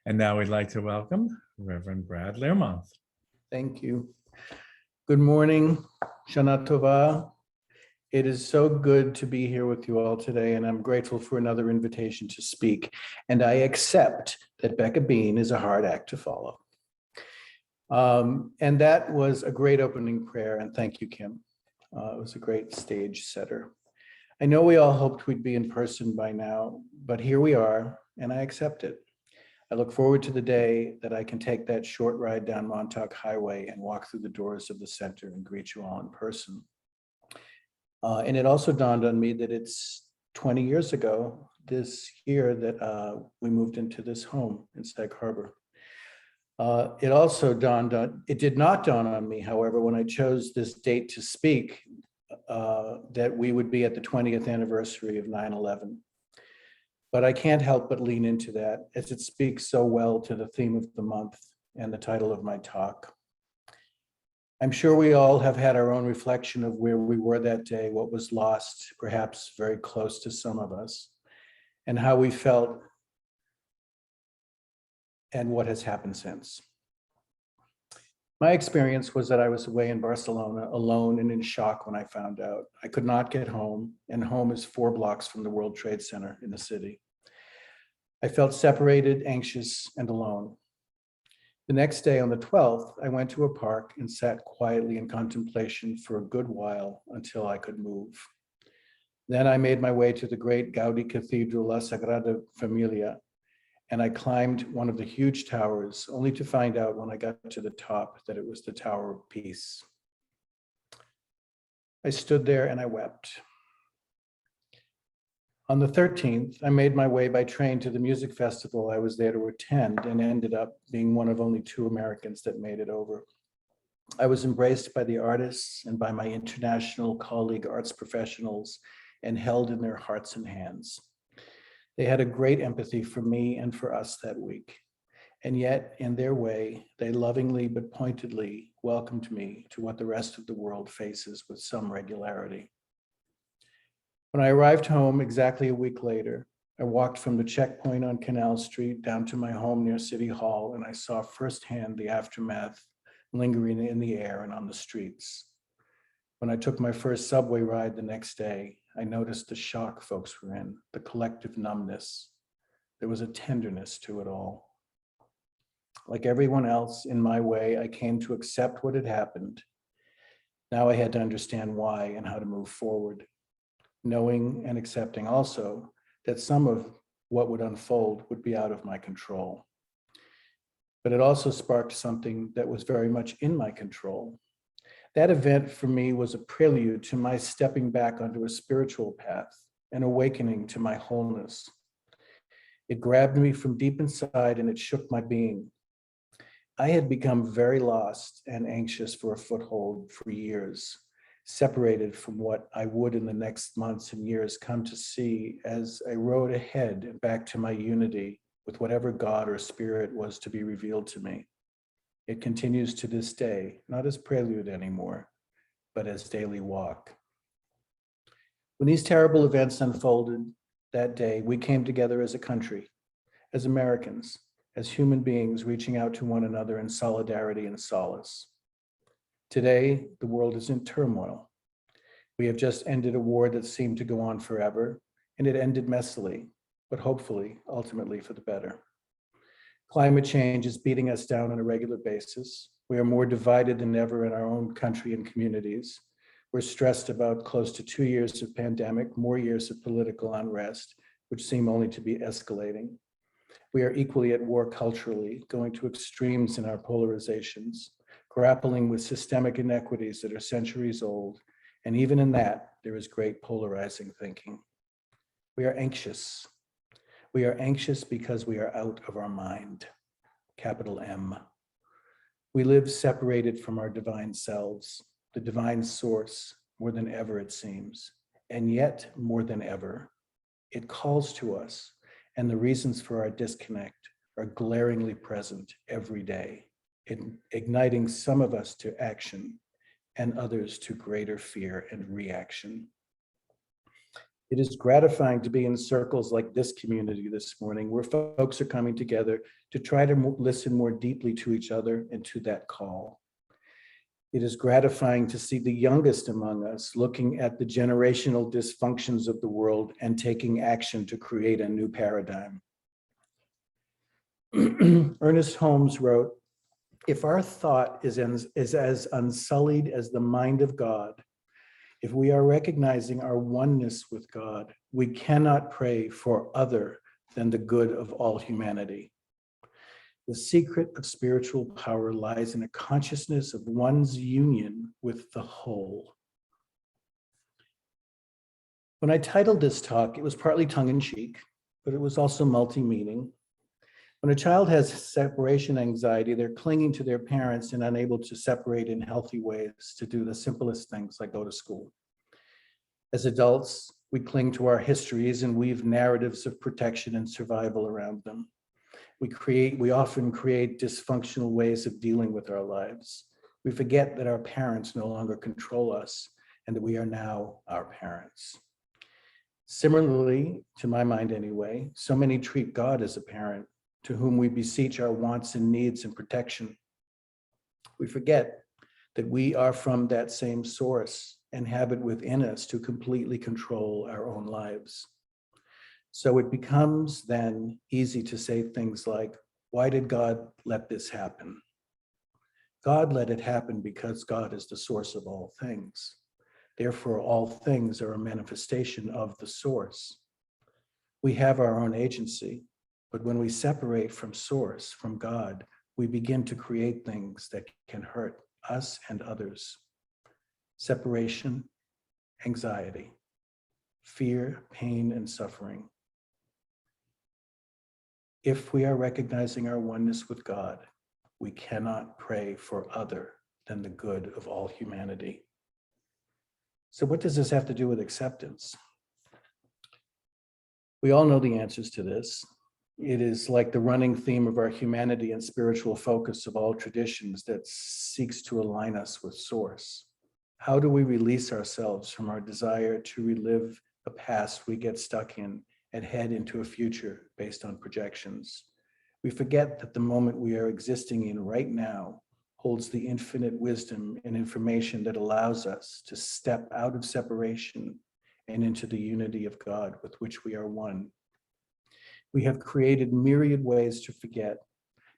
And now we'd like to welcome Reverend Bradleermoth. Thank you. Good morning, Shana Tova. It is so good to be here with you all today, and I'm grateful for another invitation to speak. And I accept that Becca Bean is a hard act to follow. And that was a great opening prayer, and thank you, Kim. It was a great stage setter. I know we all hoped we'd be in person by now, but here we are, and I accept it. I look forward to the day that I can take that short ride down Montauk Highway and walk through the doors of the center and greet you all in person. And it also dawned on me that it's 20 years ago this year that we moved into this home in Sag Harbor. It did not dawn on me, however, when I chose this date to speak, that we would be at the 20th anniversary of 9/11. But I can't help but lean into that, as it speaks so well to the theme of the month and the title of my talk. I'm sure we all have had our own reflection of where we were that day, what was lost, perhaps very close to some of us, and how we felt and what has happened since. My experience was that I was away in Barcelona alone and in shock when I found out. I could not get home, and home is 4 blocks from the World Trade Center in the city. I felt separated, anxious, and alone. The next day, on the 12th, I went to a park and sat quietly in contemplation for a good while until I could move. Then I made my way to the great Gaudi Cathedral, La Sagrada Familia, and I climbed one of the huge towers, only to find out when I got to the top that it was the Tower of Peace. I stood there and I wept. On the 13th, I made my way by train to the music festival I was there to attend and ended up being one of only 2 Americans that made it over. I was embraced by the artists and by my international colleague arts professionals and held in their hearts and hands. They had a great empathy for me and for us that week. And yet, in their way, they lovingly but pointedly welcomed me to what the rest of the world faces with some regularity. When I arrived home exactly a week later, I walked from the checkpoint on Canal Street down to my home near City Hall, and I saw firsthand the aftermath lingering in the air and on the streets. When I took my first subway ride the next day, I noticed the shock folks were in, the collective numbness. There was a tenderness to it all. Like everyone else, in my way, I came to accept what had happened. Now I had to understand why and how to move forward, knowing and accepting also that some of what would unfold would be out of my control. But it also sparked something that was very much in my control. That event for me was a prelude to my stepping back onto a spiritual path, an awakening to my wholeness. It grabbed me from deep inside and it shook my being. I had become very lost and anxious for a foothold for years, separated from what I would in the next months and years come to see as I rode ahead and back to my unity with whatever God or spirit was to be revealed to me. It continues to this day, not as prelude anymore, but as daily walk. When these terrible events unfolded that day, we came together as a country, as Americans, as human beings reaching out to one another in solidarity and solace. Today, the world is in turmoil. We have just ended a war that seemed to go on forever, and it ended messily, but hopefully, ultimately for the better. Climate change is beating us down on a regular basis. We are more divided than ever in our own country and communities. We're stressed about close to 2 years of pandemic, more years of political unrest, which seem only to be escalating. We are equally at war culturally, going to extremes in our polarizations, grappling with systemic inequities that are centuries old, and even in that, there is great polarizing thinking. We are anxious. We are anxious because we are out of our mind, capital M. We live separated from our divine selves, the divine source, more than ever it seems. And yet, more than ever, it calls to us, and the reasons for our disconnect are glaringly present every day, igniting some of us to action and others to greater fear and reaction. It is gratifying to be in circles like this community this morning, where folks are coming together to try to listen more deeply to each other and to that call. It is gratifying to see the youngest among us looking at the generational dysfunctions of the world and taking action to create a new paradigm. Ernest Holmes wrote, "If our thought is as unsullied as the mind of God, if we are recognizing our oneness with God, we cannot pray for other than the good of all humanity. The secret of spiritual power lies in a consciousness of one's union with the whole." When I titled this talk, it was partly tongue-in-cheek, but it was also multi-meaning. When a child has separation anxiety, they're clinging to their parents and unable to separate in healthy ways to do the simplest things like go to school. As adults, we cling to our histories and weave narratives of protection and survival around them. We often create dysfunctional ways of dealing with our lives. We forget that our parents no longer control us and that we are now our parents. Similarly, to my mind anyway, so many treat God as a parent to whom we beseech our wants and needs and protection. We forget that we are from that same source and have it within us to completely control our own lives. So it becomes then easy to say things like, why did God let this happen? God let it happen because God is the source of all things. Therefore, all things are a manifestation of the source. We have our own agency, but when we separate from source, from God, we begin to create things that can hurt us and others. Separation, anxiety, fear, pain, and suffering. If we are recognizing our oneness with God, we cannot pray for other than the good of all humanity. So what does this have to do with acceptance? We all know the answers to this. It is like the running theme of our humanity and spiritual focus of all traditions that seeks to align us with Source. How do we release ourselves from our desire to relive a past we get stuck in and head into a future based on projections? We forget that the moment we are existing in right now holds the infinite wisdom and information that allows us to step out of separation and into the unity of God with which we are one. We have created myriad ways to forget,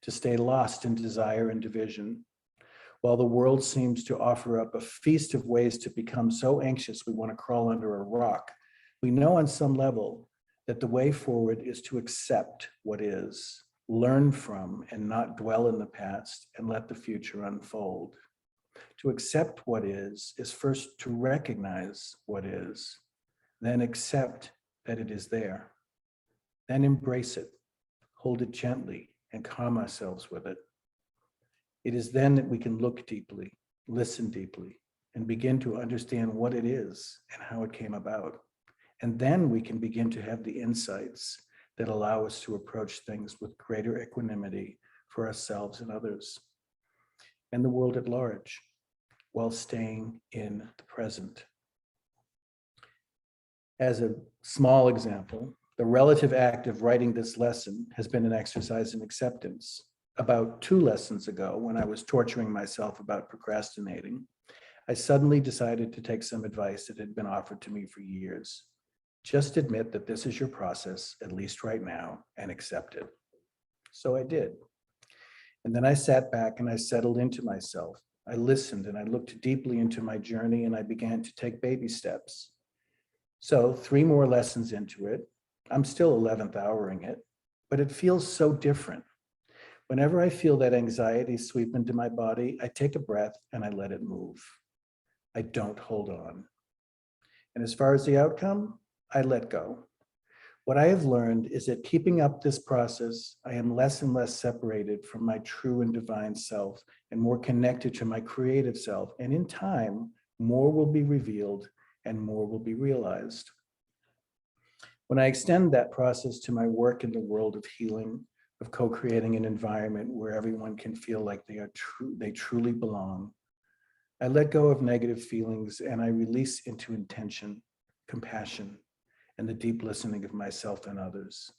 to stay lost in desire and division, while the world seems to offer up a feast of ways to become so anxious we want to crawl under a rock. We know on some level that the way forward is to accept what is, learn from and not dwell in the past and let the future unfold. To accept what is first to recognize what is, then accept that it is there. Then embrace it, hold it gently, and calm ourselves with it. It is then that we can look deeply, listen deeply, and begin to understand what it is and how it came about. And then we can begin to have the insights that allow us to approach things with greater equanimity for ourselves and others, and the world at large, while staying in the present. As a small example, the relative act of writing this lesson has been an exercise in acceptance. About 2 lessons ago, when I was torturing myself about procrastinating, I suddenly decided to take some advice that had been offered to me for years. Just admit that this is your process, at least right now, and accept it. So I did. And then I sat back and I settled into myself. I listened and I looked deeply into my journey and I began to take baby steps. So 3 more lessons into it, I'm still 11th houring it, but it feels so different. Whenever I feel that anxiety sweep into my body, I take a breath and I let it move. I don't hold on. And as far as the outcome, I let go. What I have learned is that keeping up this process, I am less and less separated from my true and divine self and more connected to my creative self. And in time, more will be revealed and more will be realized. When I extend that process to my work in the world of healing, of co-creating an environment where everyone can feel like they truly belong, I let go of negative feelings and I release into intention, compassion, and the deep listening of myself and others.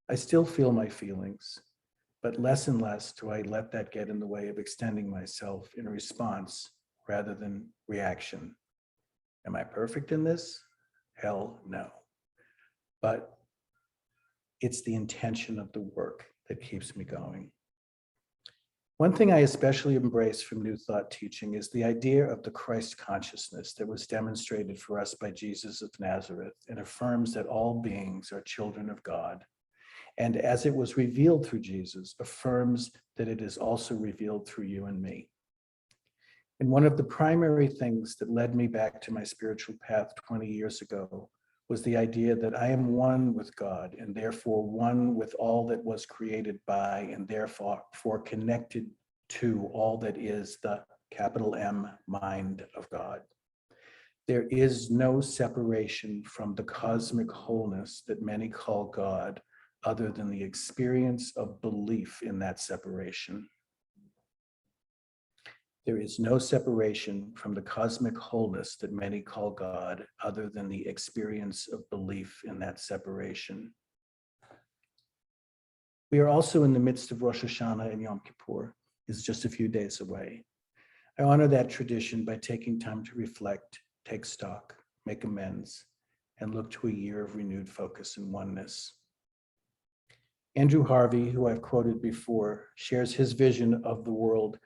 I still feel my feelings, but less and less do I let that get in the way of extending myself in response rather than reaction. Am I perfect in this? Hell no. But it's the intention of the work that keeps me going. One thing I especially embrace from New Thought teaching is the idea of the Christ consciousness that was demonstrated for us by Jesus of Nazareth and affirms that all beings are children of God. And as it was revealed through Jesus, affirms that it is also revealed through you and me. And one of the primary things that led me back to my spiritual path 20 years ago was the idea that I am one with God and therefore one with all that was created by and therefore connected to all that is the capital M mind of God. There is no separation from the cosmic wholeness that many call God other than the experience of belief in that separation. There is no separation from the cosmic wholeness that many call God other than the experience of belief in that separation. We are also in the midst of Rosh Hashanah and Yom Kippur. It's just a few days away. I honor that tradition by taking time to reflect, take stock, make amends, and look to a year of renewed focus and oneness. Andrew Harvey, who I've quoted before, shares his vision of the world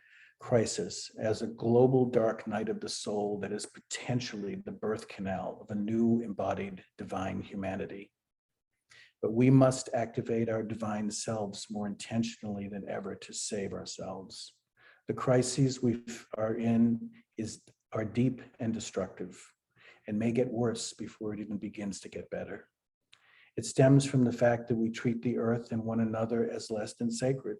crisis as a global dark night of the soul that is potentially the birth canal of a new embodied divine humanity. But we must activate our divine selves more intentionally than ever to save ourselves. The crises we are in are deep and destructive and may get worse before it even begins to get better. It stems from the fact that we treat the earth and one another as less than sacred,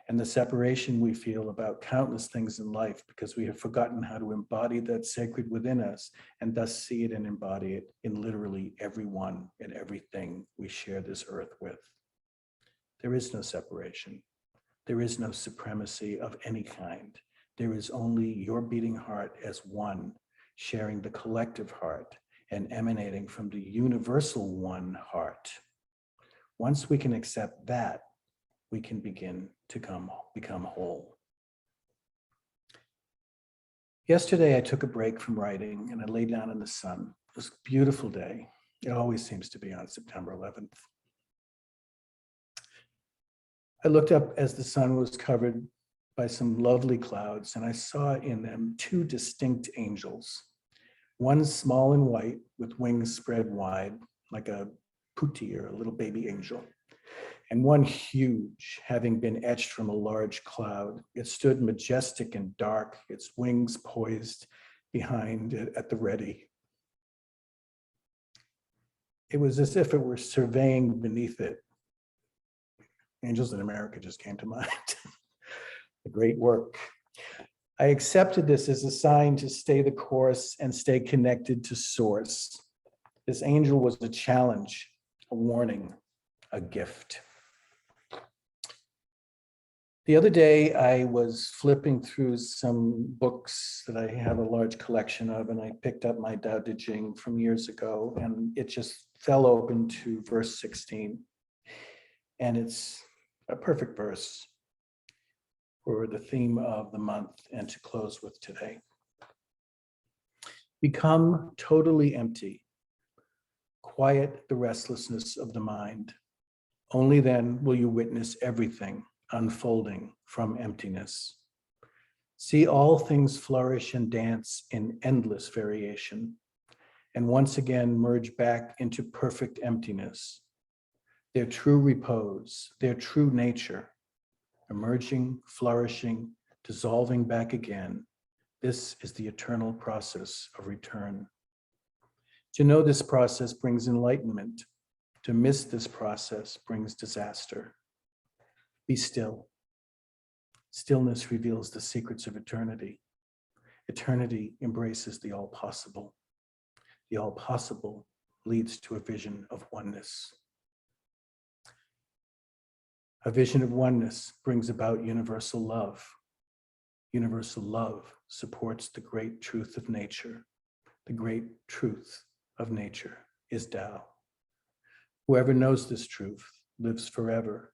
and the separation we feel about countless things in life because we have forgotten how to embody that sacred within us and thus see it and embody it in literally everyone and everything we share this earth with. There is no separation. There is no supremacy of any kind. There is only your beating heart as one, sharing the collective heart and emanating from the universal one heart. Once we can accept that, we can begin to become whole. Yesterday, I took a break from writing and I lay down in the sun. It was a beautiful day. It always seems to be on September 11th. I looked up as the sun was covered by some lovely clouds, and I saw in them two distinct angels. One small and white with wings spread wide, like a putti or a little baby angel, and one huge, having been etched from a large cloud. It stood majestic and dark, its wings poised behind it at the ready. It was as if it were surveying beneath it. Angels in America just came to mind. A great work. I accepted this as a sign to stay the course and stay connected to source. This angel was a challenge, a warning, a gift. The other day, I was flipping through some books that I have a large collection of, and I picked up my Tao Te Ching from years ago, and it just fell open to verse 16. And it's a perfect verse for the theme of the month and to close with today. Become totally empty. Quiet the restlessness of the mind. Only then will you witness everything unfolding from emptiness. See all things flourish and dance in endless variation, and once again merge back into perfect emptiness. Their true repose, their true nature, emerging, flourishing, dissolving back again. This is the eternal process of return. To know this process brings enlightenment. To miss this process brings disaster. Be still. Stillness reveals the secrets of eternity. Eternity embraces the all possible. The all possible leads to a vision of oneness. A vision of oneness brings about universal love. Universal love supports the great truth of nature, the great truth of nature. is Tao. Whoever knows this truth lives forever.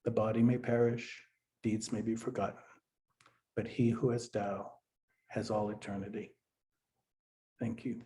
The body may perish, deeds may be forgotten, but he who has Tao has all eternity. Thank you.